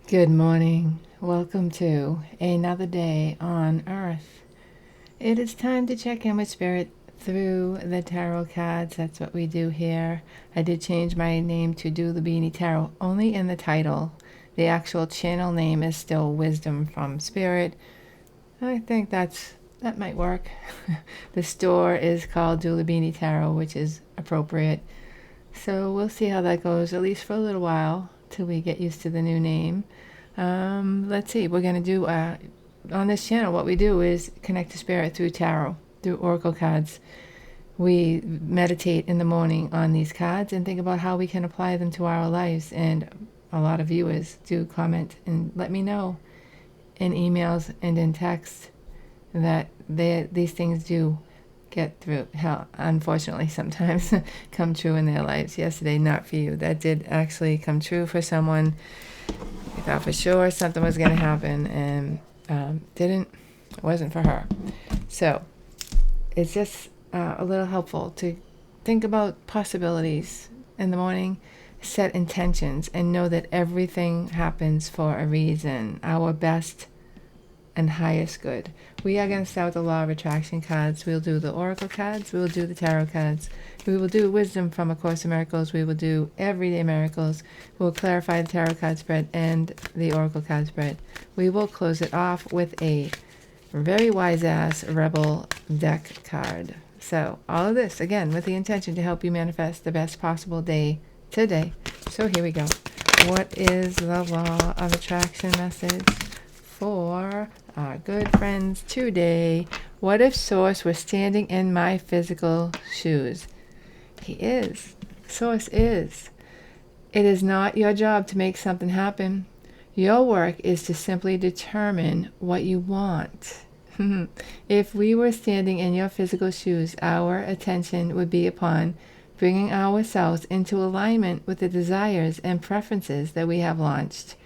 Good morning. Welcome to another day on Earth. It is time to check in with Spirit through the tarot cards. That's what we do here. I did change my name to Dulabeanie Tarot, only in the title. The actual channel name is still Wisdom from Spirit. I think that might work. The store is called Dulabeanie Tarot, which is appropriate. So we'll see how that goes, at least for a little while, till we get used to the new name. Let's see, we're going to do, on this channel, what we do is connect to Spirit through tarot, through oracle cards. We meditate in the morning on these cards and think about how we can apply them to our lives. And a lot of viewers do comment and let me know in emails and in text that these things do get through, hell, unfortunately sometimes come true in their lives. Yesterday, not for you. That did actually come true for someone. I thought for sure something was going to happen, and didn't. It wasn't for her. So it's just a little helpful to think about possibilities in the morning, set intentions, and know that everything happens for a reason. Our best and highest good. We are going to start with the law of attraction cards. We'll do the oracle cards. We will do the tarot cards. We will do wisdom from A Course in Miracles. We will do everyday miracles. We will clarify the tarot card spread and the oracle card spread. We will close it off with a very wise ass rebel deck card. So all of this, again, with the intention to help you manifest the best possible day today. So here we go. What is the law of attraction message for our good friends today? What if Source was standing in my physical shoes? He is. Source is. It is not your job to make something happen. Your work is to simply determine what you want. If we were standing in your physical shoes, our attention would be upon bringing ourselves into alignment with the desires and preferences that we have launched.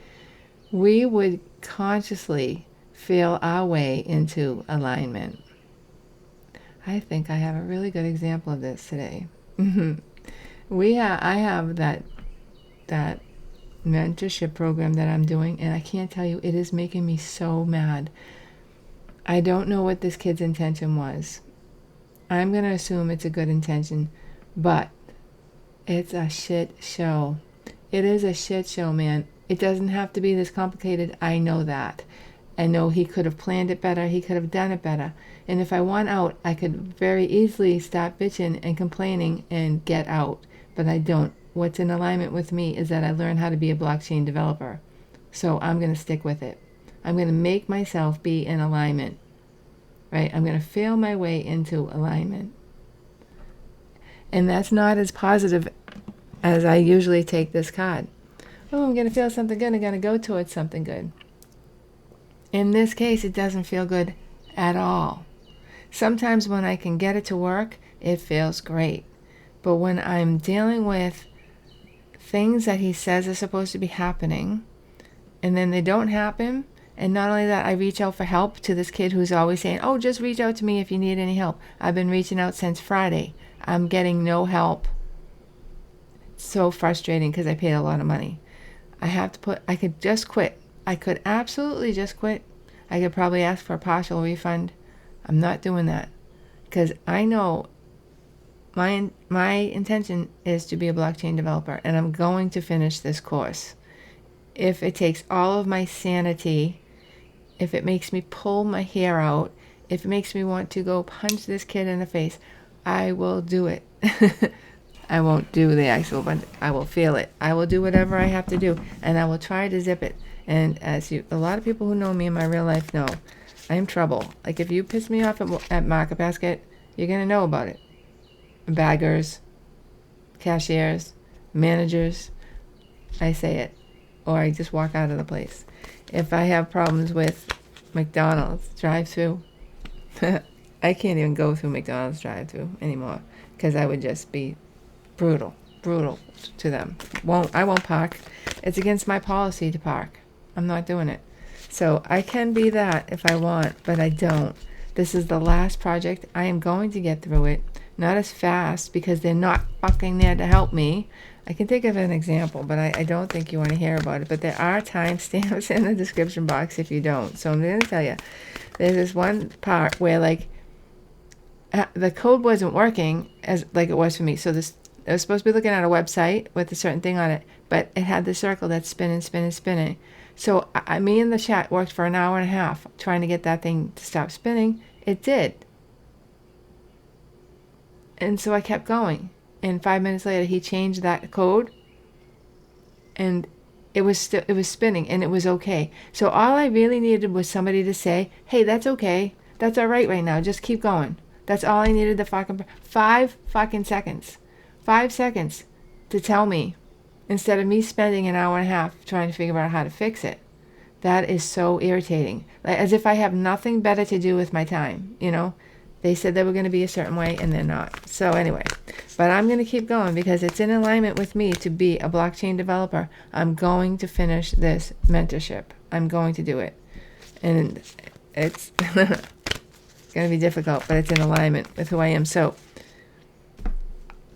We would consciously feel our way into alignment. I think I have a really good example of this today. I have that mentorship program that I'm doing, and I can't tell you, it is making me so mad. I don't know what this kid's intention was. I'm going to assume it's a good intention, but it's a shit show. It is a shit show, man. It doesn't have to be this complicated. I know that. I know he could have planned it better. He could have done it better. And if I want out, I could very easily stop bitching and complaining and get out. But I don't. What's in alignment with me is that I learned how to be a blockchain developer. So I'm going to stick with it. I'm going to make myself be in alignment. Right? I'm going to feel my way into alignment. And that's not as positive as I usually take this card. Oh, I'm going to feel something good. I'm going to go towards something good. In this case, it doesn't feel good at all. Sometimes when I can get it to work, it feels great. But when I'm dealing with things that he says are supposed to be happening, and then they don't happen, and not only that, I reach out for help to this kid who's always saying, oh, just reach out to me if you need any help. I've been reaching out since Friday. I'm getting no help. It's so frustrating because I paid a lot of money. I could just quit. I could absolutely just quit. I could probably ask for a partial refund. I'm not doing that because I know my intention is to be a blockchain developer, and I'm going to finish this course. If it takes all of my sanity, if it makes me pull my hair out, if it makes me want to go punch this kid in the face, I will do it. I won't do the actual, but I will feel it. I will do whatever I have to do, and I will try to zip it. And a lot of people who know me in my real life know, I am trouble. Like if you piss me off at Market Basket, you're going to know about it. Baggers, cashiers, managers, I say it. Or I just walk out of the place. If I have problems with McDonald's drive-thru, I can't even go through McDonald's drive-thru anymore because I would just be brutal to them. I won't park. It's against my policy to park. I'm not doing it. So I can be that if I want, but I don't. This is the last project. I am going to get through it. not as fast because they're not fucking there to help me. I can think of an example, but I don't think you want to hear about it. But there are timestamps in the description box if you don't. So I'm going to tell you, there's this one part where like the code wasn't working as like it was for me. So this, I was supposed to be looking at a website with a certain thing on it, but it had the circle that's spinning. So me and the chat worked for an hour and a half trying to get that thing to stop spinning. It did. And so I kept going. And 5 minutes later, he changed that code, and it was spinning, and it was okay. So all I really needed was somebody to say, "Hey, that's okay. That's all right now. Just keep going." That's all I needed. The fucking 5 fucking seconds, 5 seconds, to tell me, instead of me spending an hour and a half trying to figure out how to fix it. That is so irritating. Like, as if I have nothing better to do with my time, you know? They said they were going to be a certain way, and they're not. So anyway, but I'm going to keep going because it's in alignment with me to be a blockchain developer. I'm going to finish this mentorship. I'm going to do it. And it's going to be difficult, but it's in alignment with who I am. So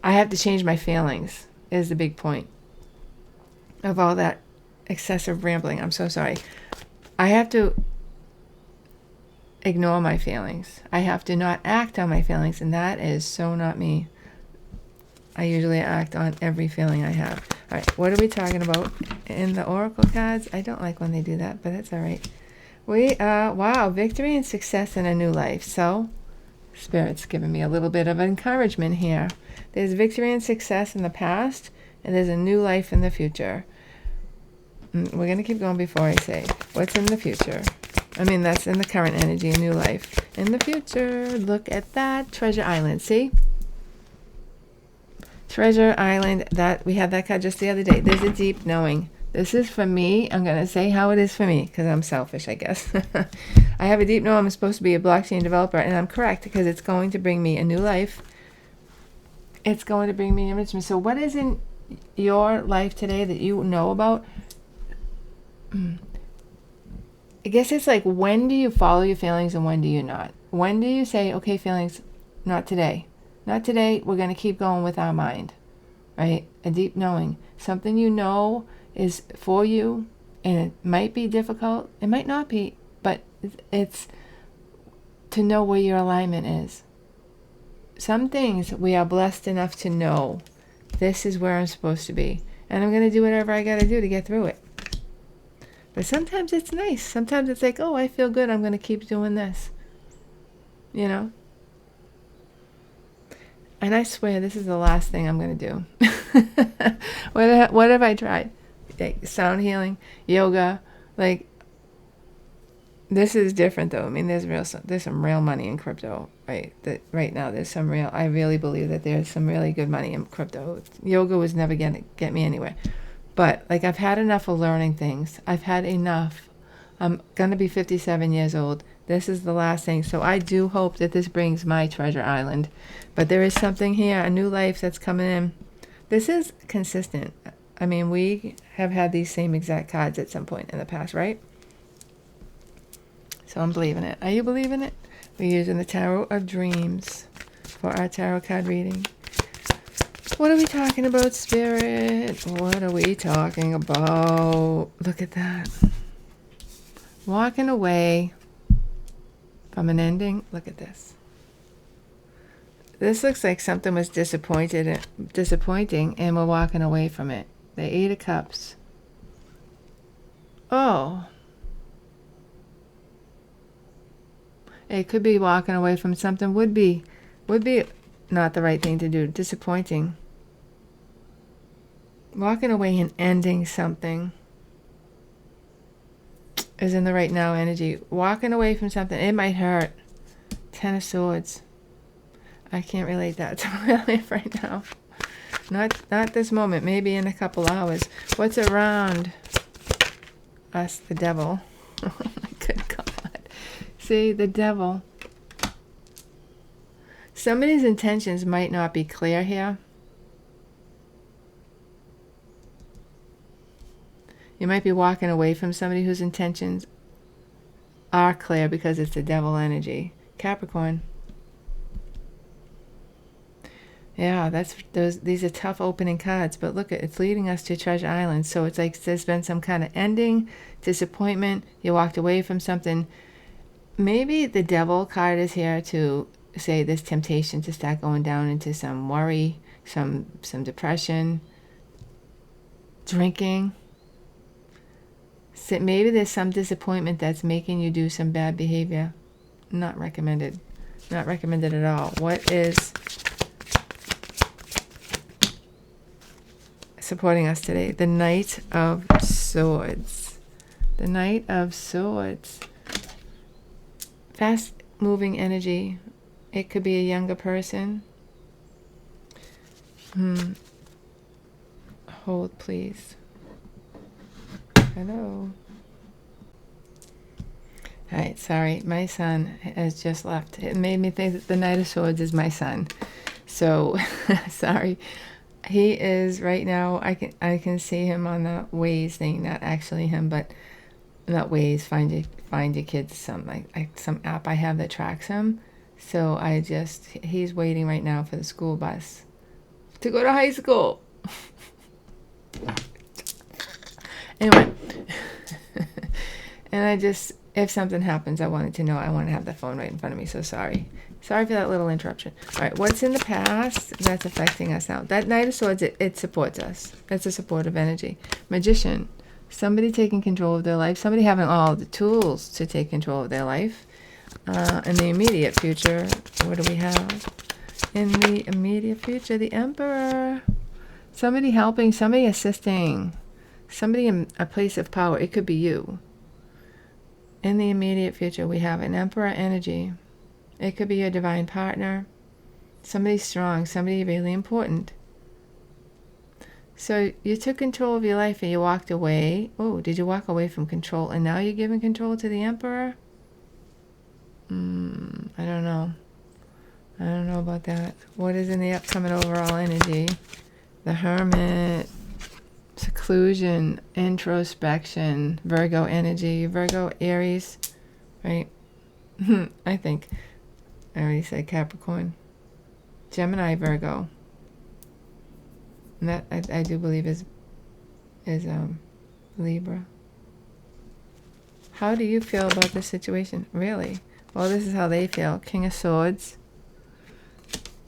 I have to change my feelings is the big point of all that excessive rambling. I'm so sorry. I have to ignore my feelings. I have to not act on my feelings, and that is so not me. I usually act on every feeling I have. All right, what are we talking about in the oracle cards? I don't like when they do that, but that's all right. Wow, victory and success in a new life. So Spirit's giving me a little bit of encouragement here. There's victory and success in the past, and there's a new life in the future. We're going to keep going before I say what's in the future. I mean, that's in the current energy, a new life. In the future, look at that. Treasure Island, see? Treasure Island, that we had that card just the other day. There's a deep knowing. This is for me. I'm going to say how it is for me, because I'm selfish, I guess. I have a deep knowing I'm supposed to be a blockchain developer, and I'm correct, because it's going to bring me a new life. It's going to bring me enrichment. So what is in your life today that you know about? I guess it's like, when do you follow your feelings and when do you not? When do you say, okay, feelings, not today. Not today, we're going to keep going with our mind, right? A deep knowing. Something you know is for you, and it might be difficult. It might not be, but it's to know where your alignment is. Some things we are blessed enough to know, this is where I'm supposed to be. And I'm going to do whatever I got to do to get through it. But sometimes it's nice. Sometimes it's like, oh, I feel good. I'm going to keep doing this. You know? And I swear this is the last thing I'm going to do. What have I tried? Like sound healing, yoga. Like, this is different though. I mean, there's some real money in crypto, right? Right now there's some real, I really believe that there's some really good money in crypto. Yoga was never going to get me anywhere. But, like, I've had enough of learning things. I've had enough. I'm going to be 57 years old. This is the last thing. So I do hope that this brings my treasure island. But there is something here, a new life that's coming in. This is consistent. I mean, we have had these same exact cards at some point in the past, right? So I'm believing it. Are you believing it? We're using the Tarot of Dreams for our tarot card reading. What are we talking about, Spirit? What are we talking about? Look at that. Walking away from an ending. Look at this. This looks like something was disappointing, and we're walking away from it. The 8 of Cups. Oh. It could be walking away from something. Would be not the right thing to do. Disappointing. Walking away and ending something is in the right now energy. Walking away from something, it might hurt. 10 of Swords. I can't relate that to my life right now. Not this moment. Maybe in a couple hours. What's around us? The devil. Oh my good God. See, the devil. Somebody's intentions might not be clear here. You might be walking away from somebody whose intentions are clear because it's the devil energy. Capricorn. Yeah, these are tough opening cards, but look, it's leading us to Treasure Island. So it's like there's been some kind of ending, disappointment. You walked away from something. Maybe the Devil card is here to say this temptation to start going down into some worry, some depression, drinking. So maybe there's some disappointment that's making you do some bad behavior. Not recommended. Not recommended at all. What is supporting us today? The Knight of Swords. The Knight of Swords. Fast moving energy. It could be a younger person. Hold, please. Hello. All right, sorry. My son has just left. It made me think that the Knight of Swords is my son. So, sorry. He is right now, I can see him on the Waze thing, not actually him, but not Waze, find your kids, some app I have that tracks him. So he's waiting right now for the school bus to go to high school. Anyway, and if something happens, I wanted to know. I want to have the phone right in front of me, so sorry. Sorry for that little interruption. All right, what's in the past that's affecting us now? That Knight of Swords, it supports us. It's a supportive energy. Magician, somebody taking control of their life, somebody having all the tools to take control of their life. In the immediate future, what do we have? In the immediate future, the Emperor. Somebody helping, somebody assisting, somebody in a place of power. It could be you. In the immediate future, we have an Emperor energy. It could be your divine partner, somebody strong, somebody really important. So you took control of your life and you walked away. Oh, did you walk away from control and now you're giving control to the Emperor? I don't know. I don't know about that. What is in the upcoming overall energy? The Hermit, seclusion, introspection, Virgo energy, Virgo, Aries, right? I think. I already said Capricorn. Gemini, Virgo. And that I do believe is Libra. How do you feel about this situation? Really? Well, this is how they feel. King of Swords.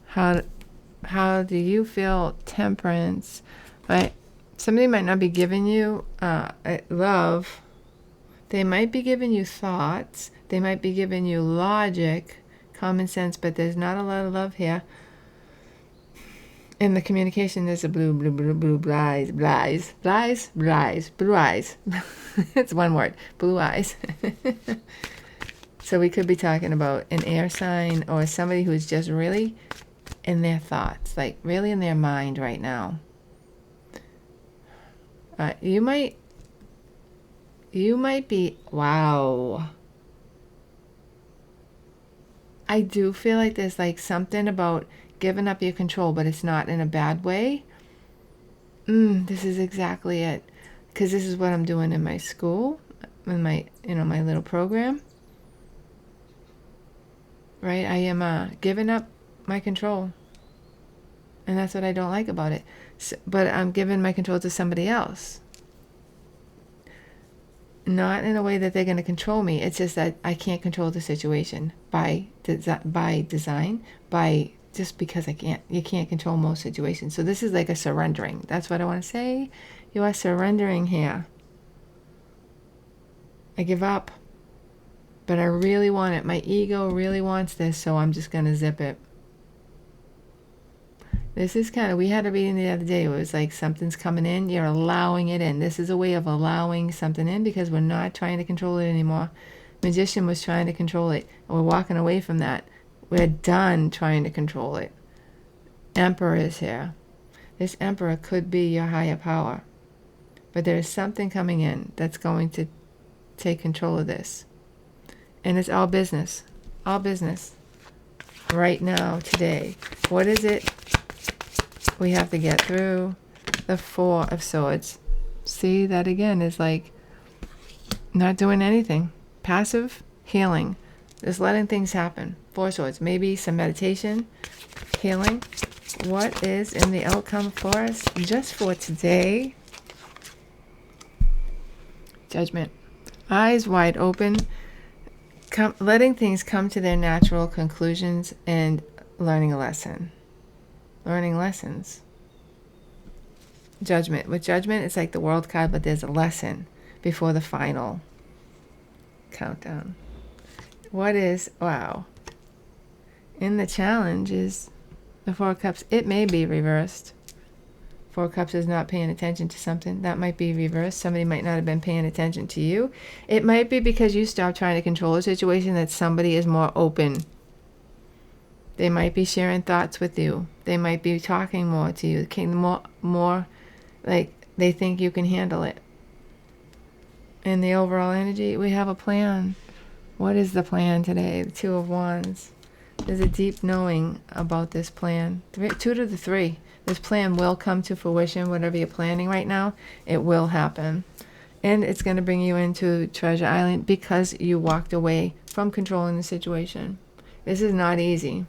How do you feel? Temperance. Right? Somebody might not be giving you love. They might be giving you thoughts. They might be giving you logic, common sense, but there's not a lot of love here. In the communication, there's a blue eyes. It's one word, blue eyes. So we could be talking about an air sign or somebody who's just really in their thoughts, like really in their mind right now. You might be, wow. I do feel like there's like something about giving up your control, but it's not in a bad way. This is exactly it. Because this is what I'm doing in my school, in my little program. Right? I am giving up my control. And that's what I don't like about it. So, but I'm giving my control to somebody else. Not in a way that they're going to control me. It's just that I can't control the situation by design, just because you can't control most situations. So this is like a surrendering. That's what I want to say. You are surrendering here. I give up, but I really want it. My ego really wants this, so I'm just going to zip it. This is we had a reading the other day. It was like something's coming in. You're allowing it in. This is a way of allowing something in because we're not trying to control it anymore. Magician was trying to control it. And we're walking away from that. We're done trying to control it. Emperor is here. This Emperor could be your higher power. But there's something coming in that's going to take control of this. And it's all business. All business. Right now, today. What is it we have to get through? The Four of Swords. See, that again is like not doing anything. Passive healing. Just letting things happen. Four Swords. Maybe some meditation, healing, what is in the outcome for us just for today? Judgment. Eyes wide open, letting things come to their natural conclusions and learning a lesson. Learning lessons. Judgment. With judgment, it's like the world card, but there's a lesson before the final countdown. What is, wow. In the challenge is the Four of Cups. It may be reversed. Four of Cups is not paying attention to something. That might be reversed. Somebody might not have been paying attention to you. It might be because you stopped trying to control a situation that somebody is more open. They might be sharing thoughts with you. They might be talking more to you. More like they think you can handle it. In the overall energy, we have a plan. What is the plan today? The Two of Wands. There's a deep knowing about this plan. 2 to the 3. This plan will come to fruition. Whatever you're planning right now, it will happen. And it's going to bring you into Treasure Island because you walked away from controlling the situation. This is not easy.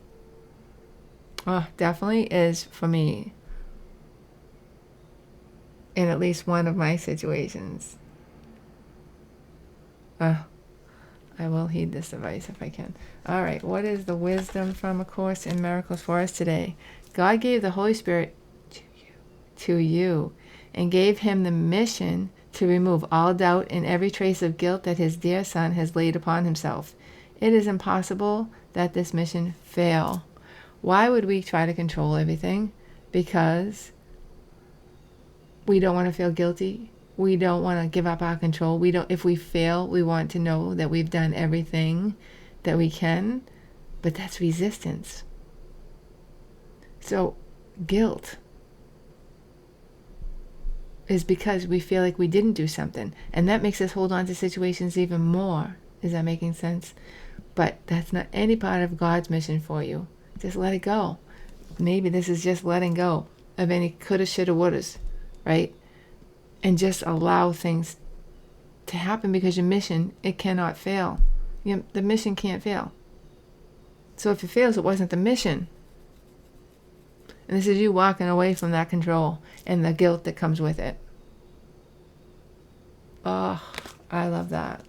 Oh, definitely is for me. In at least one of my situations. I will heed this advice if I can. All right, what is the wisdom from A Course in Miracles for us today? God gave the Holy Spirit to you and gave him the mission to remove all doubt and every trace of guilt that his dear son has laid upon himself. It is impossible that this mission fail. Why would we try to control everything? Because we don't want to feel guilty. We don't want to give up our control. If we fail, we want to know that we've done everything that we can, but that's resistance. So guilt is because we feel like we didn't do something, and that makes us hold on to situations even more. Is that making sense? But that's not any part of God's mission for you. Just let it go. Maybe this is just letting go of any coulda, shoulda, wouldas, right? And just allow things to happen, because your mission, it cannot fail. The mission can't fail. So if it fails, it wasn't the mission. And this is you walking away from that control and the guilt that comes with it. Oh, I love that.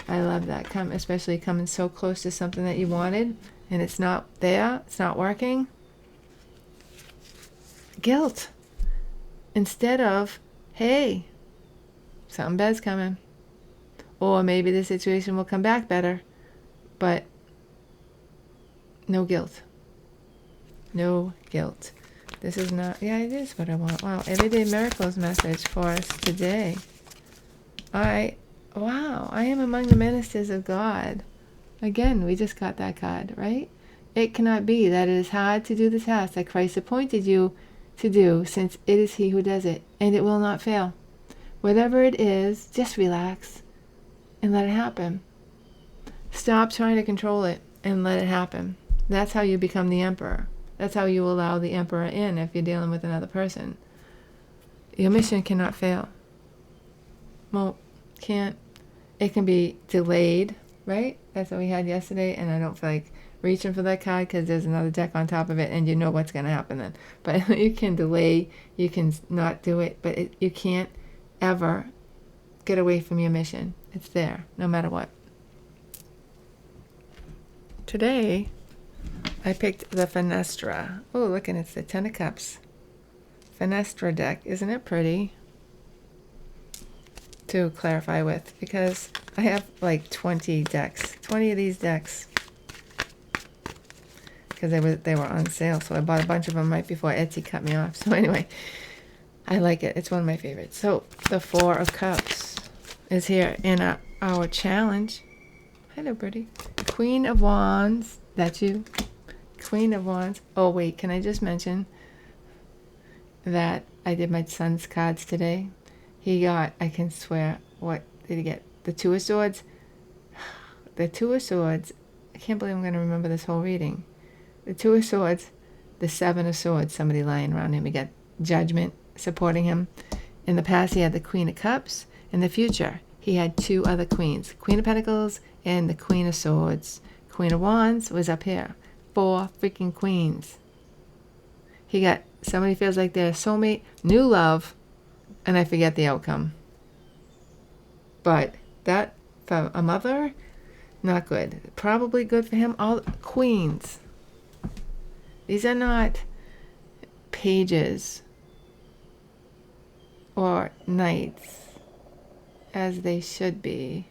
I love that. Especially coming so close to something that you wanted and it's not there, it's not working. Guilt. Instead of, hey, something bad's coming. Or maybe the situation will come back better. But no guilt. No guilt. This is not, yeah, it is what I want. Wow, Everyday Miracles message for us today. I am among the ministers of God. Again, we just got that card, right? It cannot be that it is hard to do the task that Christ appointed you to do, since it is he who does it, and it will not fail. Whatever it is, just relax and let it happen. Stop trying to control it and let it happen. That's how you become the emperor. That's how you allow the emperor in if you're dealing with another person. Your mission cannot fail. Well, can't. It can be delayed, right? That's what we had yesterday, and I don't feel like reaching for that card because there's another deck on top of it, and you know what's going to happen then. But you can delay, you can not do it, but you can't ever get away from your mission. It's there, no matter what. Today, I picked the Fenestra. Oh, look, and it's the Ten of Cups. Fenestra deck. Isn't it pretty? To clarify with, because I have like 20 decks. 20 of these decks. Because they were on sale, so I bought a bunch of them right before Etsy cut me off. So anyway, I like it. It's one of my favorites. So the Four of Cups is here in our challenge. Hello, birdie. Queen of Wands. That's you. Queen of Wands. Oh, wait. Can I just mention that I did my son's cards today? He got, I can swear, what did he get? The Two of Swords. The Two of Swords. I can't believe I'm going to remember this whole reading. The Two of Swords. The Seven of Swords. Somebody lying around him. He got Judgment supporting him. In the past, he had the Queen of Cups. In the future, he had two other queens. Queen of Pentacles and the Queen of Swords. Queen of Wands was up here. 4 freaking queens. Somebody feels like they're a soulmate, new love, and I forget the outcome. But that, for a mother, not good. Probably good for him. All queens. These are not pages or knights as they should be.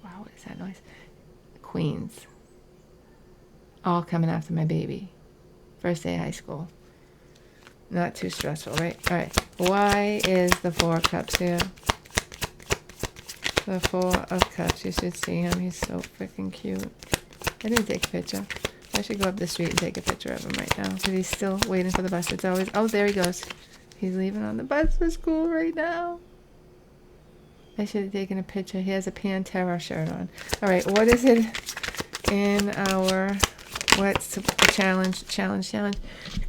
Wow, what is that noise? Queens. All coming after my baby. First day of high school. Not too stressful, right? All right. Why is the Four of Cups here? The Four of Cups. You should see him. He's so freaking cute. I didn't take a picture. I should go up the street and take a picture of him right now because he's still waiting for the bus. It's always... Oh, there he goes. He's leaving on the bus for school right now. I should have taken a picture. He has a Pantera shirt on. All right. What is it in our... What's the challenge?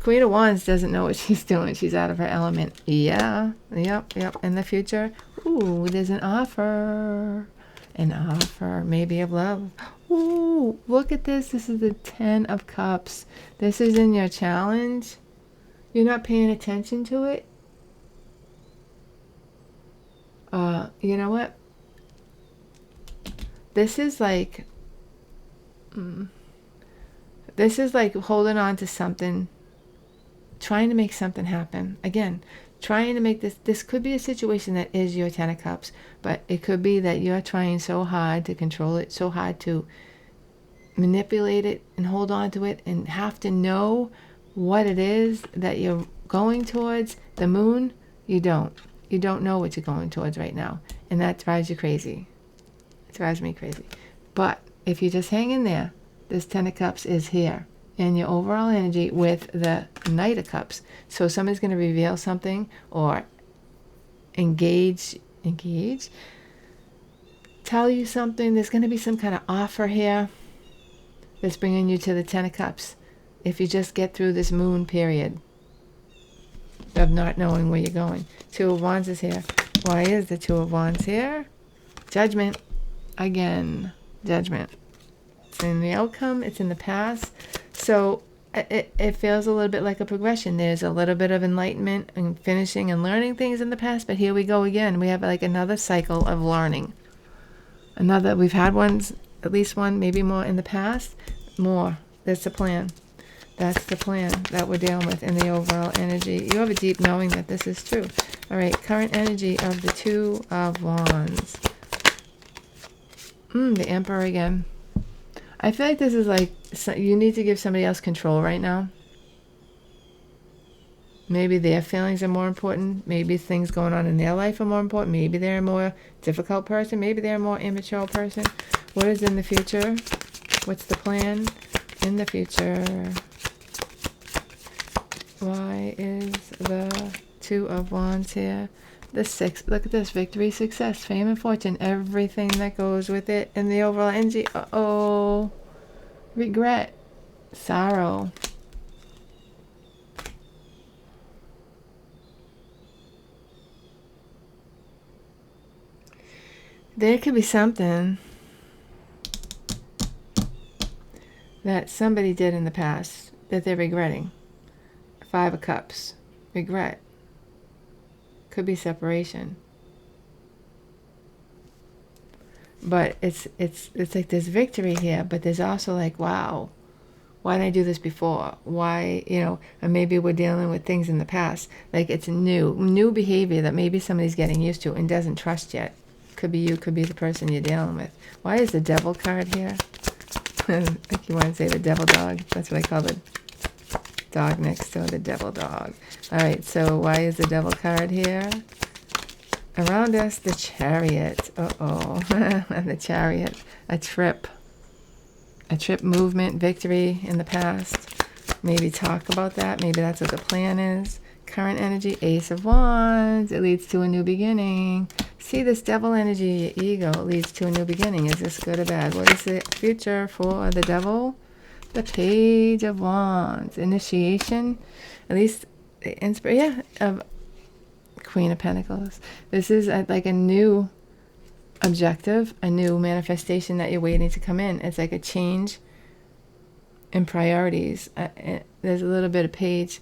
Queen of Wands doesn't know what she's doing. She's out of her element. Yeah. Yep. In the future, ooh, there's an offer. An offer, maybe of love. Ooh, look at this. This is the 10 of Cups. This is in your challenge. You're not paying attention to it. You know what? This is like... This is like holding on to something, trying to make something happen. Again, trying to make this could be a situation that is your 10 of Cups, but it could be that you're trying so hard to control it, so hard to manipulate it and hold on to it and have to know what it is that you're going towards. The moon, you don't. You don't know what you're going towards right now. And that drives you crazy. It drives me crazy. But if you just hang in there, this 10 of Cups is here in your overall energy with the Knight of Cups. So somebody's going to reveal something or engage, tell you something. There's going to be some kind of offer here that's bringing you to the 10 of Cups. If you just get through this moon period of not knowing where you're going. Two of Wands is here. Why is the Two of Wands here? Judgment. Again, Judgment. In the outcome, it's in the past, so it feels a little bit like a progression. There's a little bit of enlightenment and finishing and learning things in the past, but here we go again. We have like another cycle of learning. We've had ones, at least one, maybe more in the past. More. That's the plan. That's the plan that we're dealing with in the overall energy. You have a deep knowing that this is true. All right, current energy of the Two of Wands. The Emperor again. I feel like this is like, you need to give somebody else control right now. Maybe their feelings are more important. Maybe things going on in their life are more important. Maybe they're a more difficult person. Maybe they're a more immature person. What is in the future? What's the plan in the future? Why is the Two of Wands here? The 6. Look at this. Victory, success, fame, and fortune. Everything that goes with it. And the overall energy. Uh-oh. Regret. Sorrow. There could be something that somebody did in the past that they're regretting. 5 of Cups. Regret. Could be separation. But it's like there's victory here, but there's also like, wow, why didn't I do this before? Why, and maybe we're dealing with things in the past. Like it's new behavior that maybe somebody's getting used to and doesn't trust yet. Could be you, could be the person you're dealing with. Why is the Devil card here? Like you want to say the devil dog. That's what I call the dog next door, the devil dog. All right, so why is the Devil card here? Around us, the Chariot. Uh-oh. The Chariot. A trip movement, victory in the past. Maybe talk about that. Maybe that's what the plan is. Current energy, Ace of Wands. It leads to a new beginning. See this Devil energy, your ego leads to a new beginning. Is this good or bad? What is the future for the Devil? The Page of Wands. Initiation. At least of Queen of Pentacles. This is like a new objective, a new manifestation that you're waiting to come in. It's like a change in priorities. There's a little bit of Page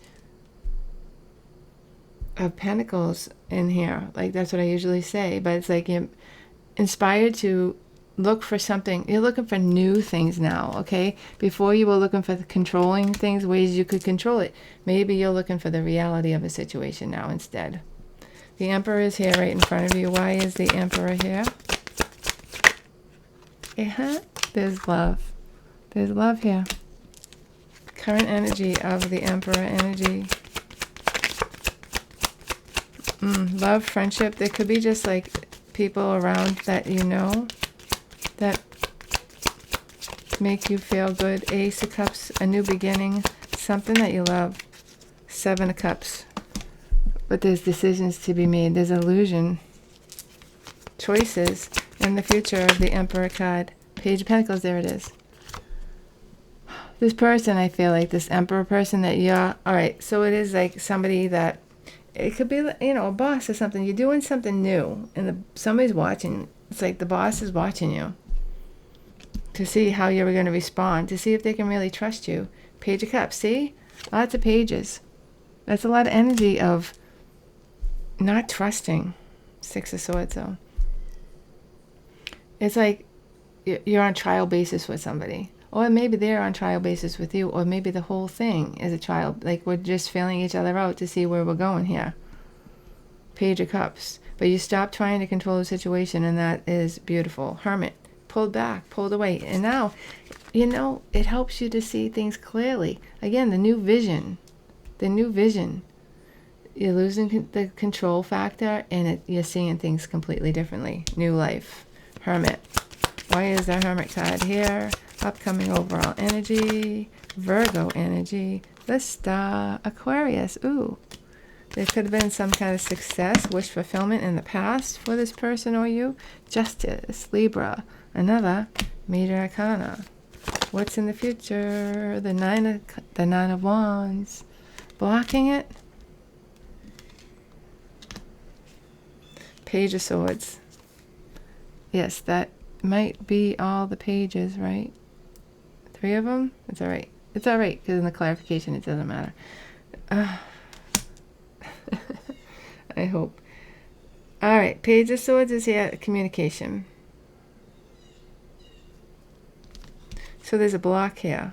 of Pentacles in here. Like, that's what I usually say. But it's like you're inspired to look for something. You're looking for new things now, okay? Before you were looking for the controlling things, ways you could control it. Maybe you're looking for the reality of a situation now instead. The Emperor is here right in front of you. Why is the Emperor here? There's love. There's love here. Current energy of the Emperor energy. Love, friendship. There could be just like people around that you know that make you feel good. Ace of Cups, a new beginning, something that you love. Seven of Cups. But there's decisions to be made. There's illusion. Choices in the future of the Emperor card. Page of Pentacles, there it is. This person, I feel like this Emperor person that you're... Alright, so it is like somebody that... It could be, you know, a boss or something. You're doing something new, and somebody's watching. It's like the boss is watching you to see how you're going to respond, to see if they can really trust you. Page of Cups, see? Lots of pages. That's a lot of energy of not trusting. Six of Swords, though. It's like you're on trial basis with somebody. Or maybe they're on trial basis with you. Or maybe the whole thing is a trial. Like we're just feeling each other out to see where we're going here. Page of Cups. But you stop trying to control the situation, and that is beautiful. Hermit. Pulled back, pulled away. And now, you know, it helps you to see things clearly. Again, the new vision. The new vision. You're losing the control factor, and you're seeing things completely differently. New life. Hermit. Why is the Hermit card here? Upcoming overall energy. Virgo energy. The Star. Aquarius. Ooh. There could have been some kind of success, wish fulfillment in the past for this person or you. Justice. Libra. Another Major Arcana. What's in the future? The Nine of Wands. Blocking it. Page of Swords. Yes, that might be all the pages, right? 3 of them? It's all right. It's all right, because in the clarification, it doesn't matter. I hope. All right, Page of Swords is here. Communication. So there's a block here.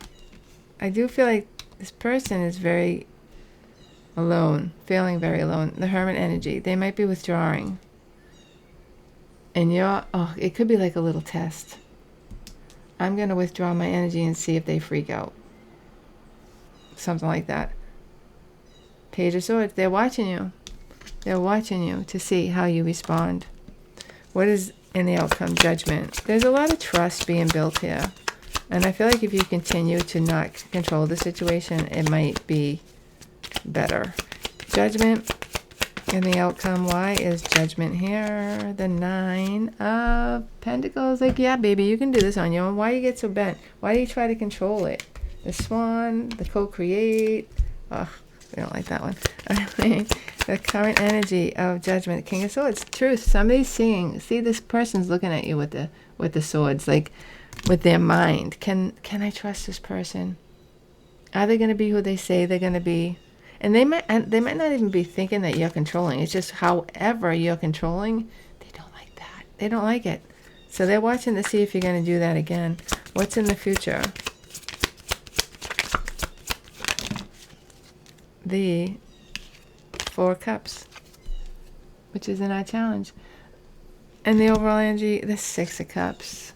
I do feel like this person is very alone, feeling very alone. The Hermit energy. They might be withdrawing. And it could be like a little test. I'm going to withdraw my energy and see if they freak out. Something like that. Page of Swords. They're watching you. They're watching you to see how you respond. What is in the outcome? Judgment. There's a lot of trust being built here. And I feel like if you continue to not control the situation, it might be better. Judgment. And the outcome, why is Judgment here? The 9 of Pentacles. Like, yeah, baby, you can do this on your own. Why do you get so bent? Why do you try to control it? The Swan, the Co-Create. Ugh, we don't like that one. The current energy of Judgment. King of Swords. Truth. Somebody's seeing. See, this person's looking at you with the swords, like with their mind. Can I trust this person? Are they going to be who they say they're going to be? And they might not even be thinking that you're controlling. It's just however you're controlling, they don't like that. They don't like it. So they're watching to see if you're going to do that again. What's in the future? The 4 Cups, which is in our challenge. And the overall energy, the 6 of Cups.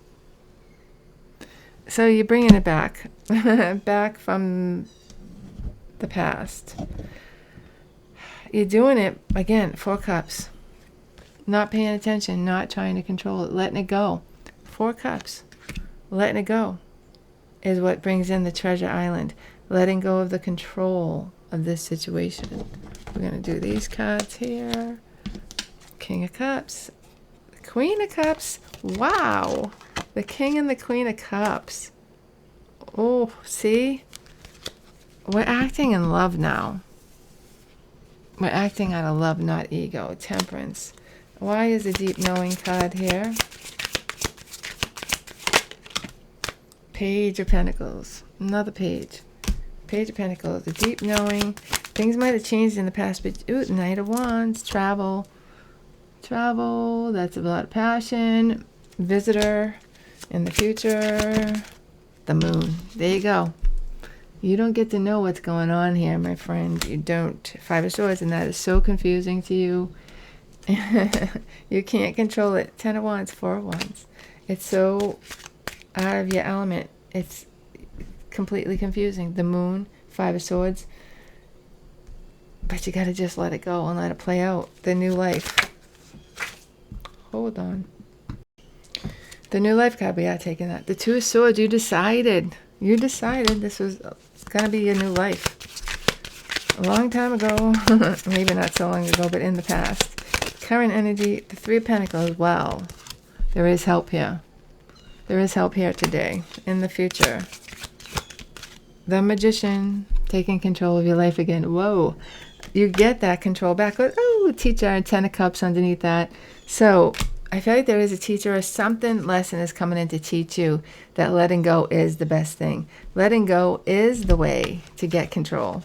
So you're bringing it back. Back from the past. You're doing it again. 4 Cups. Not paying attention, not trying to control it, letting it go. 4 Cups. Letting it go is what brings in the Treasure Island. Letting go of the control of this situation. We're going to do these cards here. King of Cups. Queen of Cups. Wow. The King and the Queen of Cups. Oh, see? We're acting in love now. We're acting out of love, not ego. Temperance. Why is the Deep Knowing card here? Page of Pentacles. Another page. Page of Pentacles. The Deep Knowing. Things might have changed in the past, but ooh, Knight of Wands, travel. Travel, that's about passion. Visitor in the future. The moon. There you go. You don't get to know what's going on here, my friend. You don't. Five of Swords, and that is so confusing to you. You can't control it. Ten of Wands, Four of Wands. It's so out of your element. It's completely confusing. The moon, Five of Swords. But you got to just let it go and let it play out. The new life. Hold on. The new life card, we are taking that. The Two of Swords, you decided. You decided this was going to be your new life. A long time ago. Maybe not so long ago, but in the past. Current energy, the Three of Pentacles. Well, there is help here. There is help here today. In the future. The Magician, taking control of your life again. Whoa. You get that control back. Oh, teacher, and Ten of Cups underneath that. So I feel like there is a teacher or something lesson is coming in to teach you that letting go is the best thing. Letting go is the way to get control.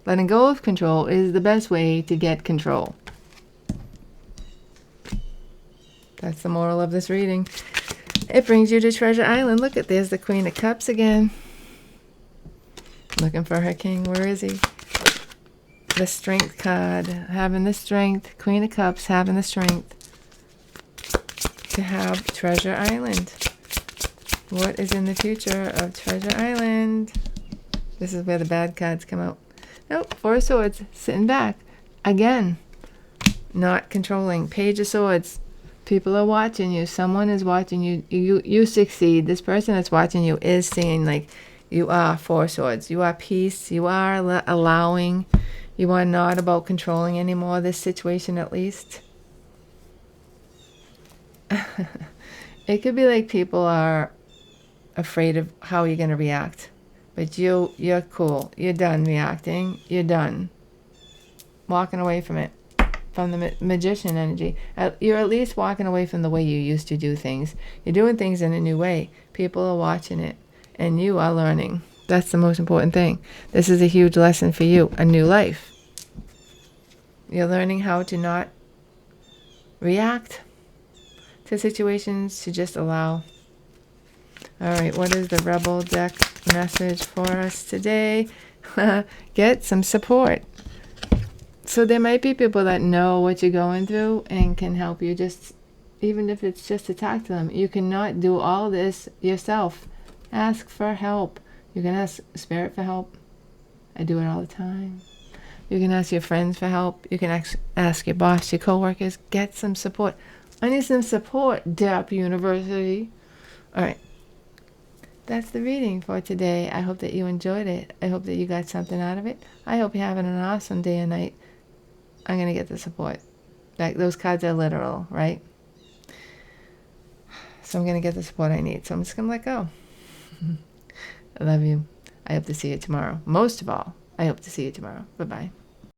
Letting go of control is the best way to get control. That's the moral of this reading. It brings you to Treasure Island. Look at, there's the Queen of Cups again. Looking for her king. Where is he? The Strength card. Having the strength. Queen of Cups having the strength to have Treasure Island. What is in the future of Treasure Island? This is where the bad cards come out. Nope. Four of Swords. Sitting back. Again. Not controlling. Page of Swords. People are watching you. Someone is watching you. You succeed. This person that's watching you is seeing, like, you are Four of Swords. You are peace. You are allowing. You are not about controlling anymore. This situation, at least. It could be like people are afraid of how you're going to react. But you're cool. You're done reacting. You're done. Walking away from it. From the Magician energy. You're at least walking away from the way you used to do things. You're doing things in a new way. People are watching it. And you are learning. That's the most important thing. This is a huge lesson for you. A new life. You're learning how to not react to situations, to just allow. All right, what is the Rebel deck message for us today? Get some support. So there might be people that know what you're going through and can help you, just even if it's just to talk to them. You cannot do all this yourself. Ask for help. You can ask Spirit for help. I do it all the time. You can ask your friends for help. You can ask your boss, your coworkers. Get some support. I need some support, DAP University. All right. That's the reading for today. I hope that you enjoyed it. I hope that you got something out of it. I hope you're having an awesome day and night. I'm going to get the support. Like, those cards are literal, right? So I'm going to get the support I need. So I'm just going to let go. I love you. I hope to see you tomorrow. Most of all, I hope to see you tomorrow. Bye-bye.